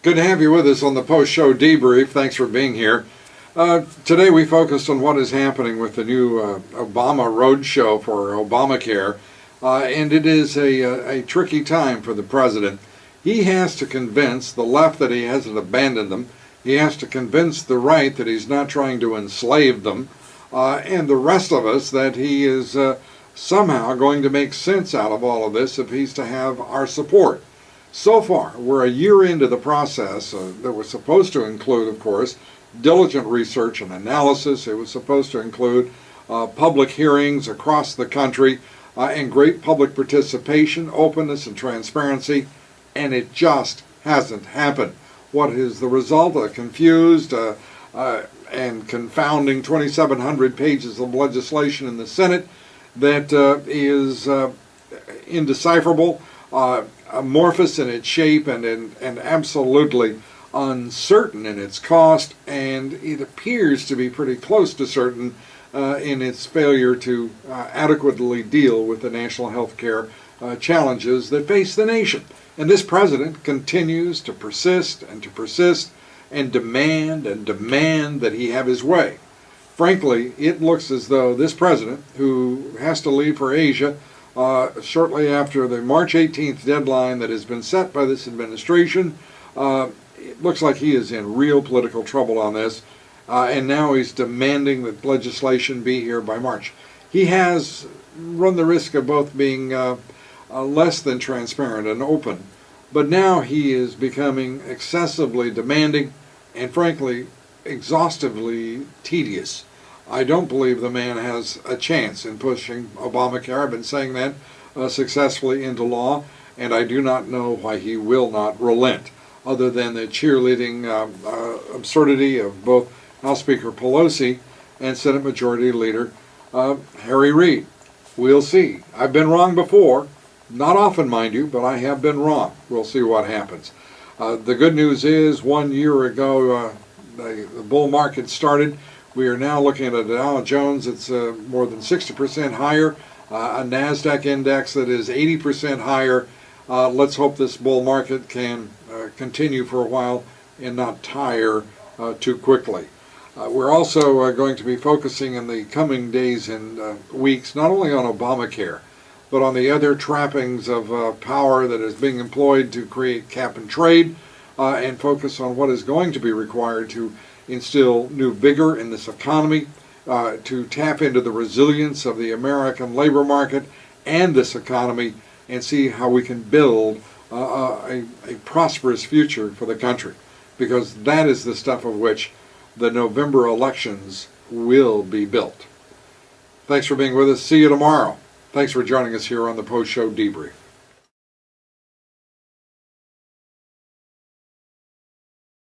Good to have you with us on the post-show debrief. Thanks for being here. Today we focused on what is happening with the new Obama Road show for Obamacare, and it is a tricky time for the president. He has to convince the left that he hasn't abandoned them. He has to convince the right that he's not trying to enslave them, and the rest of us that he is somehow going to make sense out of all of this if he's to have our support. So far, we're a year into the process that was supposed to include, of course, diligent research and analysis. It was supposed to include public hearings across the country and great public participation, openness, and transparency, and it just hasn't happened. What is the result? A confused and confounding 2,700 pages of legislation in the Senate that is indecipherable, amorphous in its shape, and absolutely uncertain in its cost, and it appears to be pretty close to certain in its failure to adequately deal with the national health care challenges that face the nation. And this president continues to persist and demand that he have his way. Frankly, it looks as though this president, who has to leave for Asia shortly after the March 18th deadline that has been set by this administration, it looks like he is in real political trouble on this, and now he's demanding that legislation be here by March. He has run the risk of both being less than transparent and open, but now he is becoming excessively demanding and, frankly, exhaustively tedious. I don't believe the man has a chance in pushing Obamacare. I've been saying that successfully into law, and I do not know why he will not relent, other than the cheerleading absurdity of both House Speaker Pelosi and Senate Majority Leader Harry Reid. We'll see. I've been wrong before. Not often, mind you, but I have been wrong. We'll see what happens. The good news is 1 year ago the bull market started. We are now looking at a Dow Jones that's more than 60% higher, a NASDAQ index that is 80% higher. Let's hope this bull market can continue for a while and not tire too quickly. We're also going to be focusing in the coming days and weeks not only on Obamacare, but on the other trappings of power that is being employed to create cap and trade, and focus on what is going to be required to instill new vigor in this economy, to tap into the resilience of the American labor market and this economy, and see how we can build a prosperous future for the country, because that is the stuff of which the November elections will be built. Thanks for being with us. See you tomorrow. Thanks for joining us here on the Post Show Debrief.